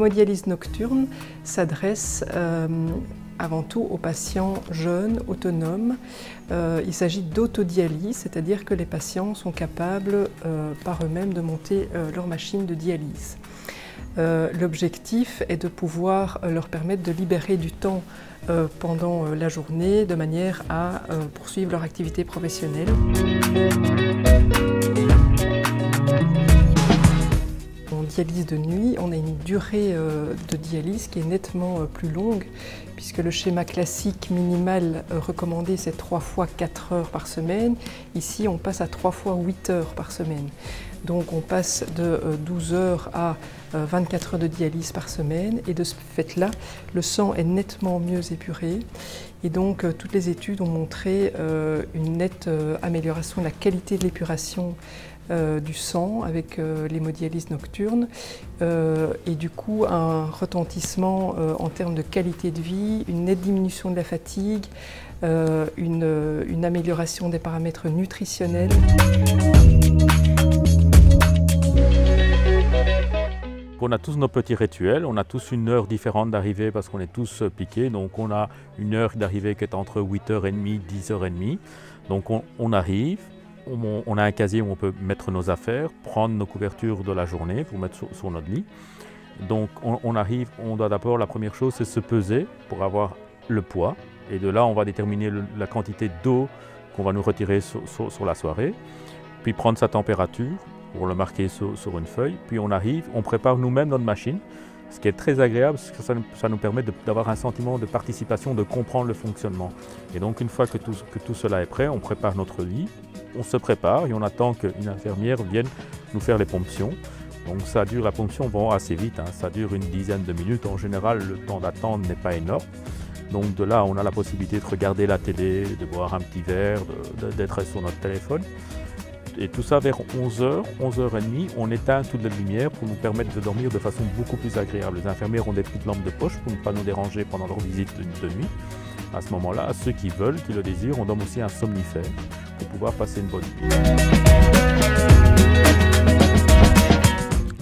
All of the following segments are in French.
L'hémodialyse nocturne s'adresse avant tout aux patients jeunes, autonomes. Il s'agit d'autodialyse, c'est-à-dire que les patients sont capables par eux-mêmes de monter leur machine de dialyse. L'objectif est de pouvoir leur permettre de libérer du temps pendant la journée de manière à poursuivre leur activité professionnelle. En dialyse de nuit, on a une durée de dialyse qui est nettement plus longue puisque le schéma classique minimal recommandé c'est 3 fois 4 heures par semaine. Ici on passe à 3 fois 8 heures par semaine. Donc on passe de 12 heures à 24 heures de dialyse par semaine et de ce fait-là, le sang est nettement mieux épuré et donc toutes les études ont montré une nette amélioration de la qualité de l'épuration du sang avec l'hémodialyse nocturne et du coup un retentissement en termes de qualité de vie, une nette diminution de la fatigue, une amélioration des paramètres nutritionnels. On a tous nos petits rituels, on a tous une heure différente d'arrivée parce qu'on est tous piqués, donc on a une heure d'arrivée qui est entre 8h30 et 10h30. Donc on arrive, on a un casier où on peut mettre nos affaires, prendre nos couvertures de la journée pour mettre sur notre lit. Donc on arrive, on doit d'abord, la première chose c'est se peser pour avoir le poids et de là on va déterminer la quantité d'eau qu'on va nous retirer sur la soirée, puis prendre sa température pour le marquer sur une feuille, puis on arrive, on prépare nous-mêmes notre machine, ce qui est très agréable parce que ça nous permet d'avoir un sentiment de participation, de comprendre le fonctionnement. Et donc une fois que tout cela est prêt, on prépare notre lit, on se prépare et on attend qu'une infirmière vienne nous faire les ponctions. Donc ça dure, la ponction va assez vite, hein, ça dure une dizaine de minutes. En général, le temps d'attente n'est pas énorme. Donc de là, on a la possibilité de regarder la télé, de boire un petit verre, d'être sur notre téléphone. Et tout ça vers 11h, 11h30, on éteint toute la lumière pour nous permettre de dormir de façon beaucoup plus agréable. Les infirmières ont des petites lampes de poche pour ne pas nous déranger pendant leur visite de nuit. À ce moment-là, ceux qui veulent, qui le désirent, on donne aussi un somnifère pour pouvoir passer une bonne nuit.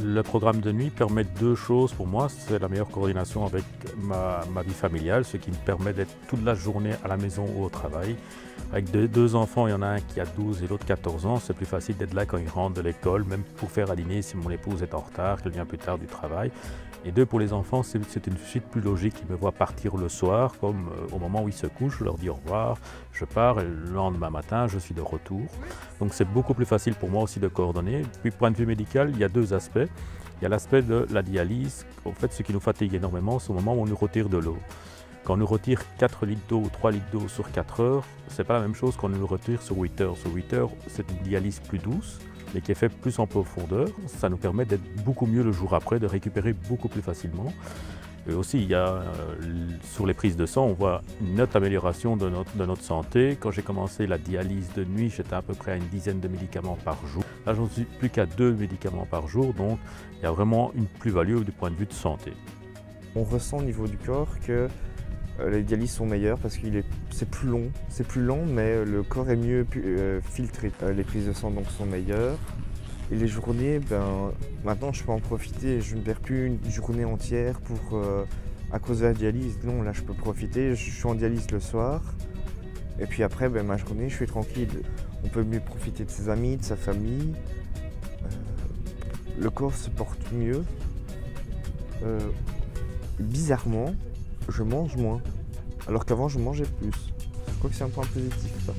Le programme de nuit permet deux choses pour moi. C'est la meilleure coordination avec ma vie familiale, ce qui me permet d'être toute la journée à la maison ou au travail. Avec deux enfants, il y en a un qui a 12 et l'autre 14 ans. C'est plus facile d'être là quand ils rentrent de l'école, même pour faire à dîner si mon épouse est en retard, qu'elle vient plus tard du travail. Et deux, pour les enfants, c'est une suite plus logique. Ils me voient partir le soir, comme au moment où ils se couchent, je leur dis au revoir, je pars et le lendemain matin, je suis de retour. Donc c'est beaucoup plus facile pour moi aussi de coordonner. Puis point de vue médical, il y a deux aspects. Il y a l'aspect de la dialyse. En fait, ce qui nous fatigue énormément, c'est au moment où on nous retire de l'eau. Quand on nous retire 4 litres d'eau ou 3 litres d'eau sur 4 heures, ce n'est pas la même chose qu'on nous retire sur 8 heures. Sur 8 heures, c'est une dialyse plus douce, mais qui est faite plus en profondeur. Ça nous permet d'être beaucoup mieux le jour après, de récupérer beaucoup plus facilement. Et aussi, il y a, sur les prises de sang, on voit une nette amélioration de notre santé. Quand j'ai commencé la dialyse de nuit, j'étais à peu près à une dizaine de médicaments par jour. Là, j'en suis plus qu'à 2 médicaments par jour, donc il y a vraiment une plus-value du point de vue de santé. On ressent au niveau du corps que les dialyses sont meilleures parce que c'est plus long, mais le corps est mieux filtré. Les prises de sang donc sont meilleures. Et les journées, maintenant je peux en profiter, je ne perds plus une journée entière à cause de la dialyse. Non, là je peux profiter, je suis en dialyse le soir. Et puis après, ma journée, je suis tranquille. On peut mieux profiter de ses amis, de sa famille. Le corps se porte mieux. Bizarrement, je mange moins. Alors qu'avant, je mangeais plus. Je crois que c'est un point positif, ça.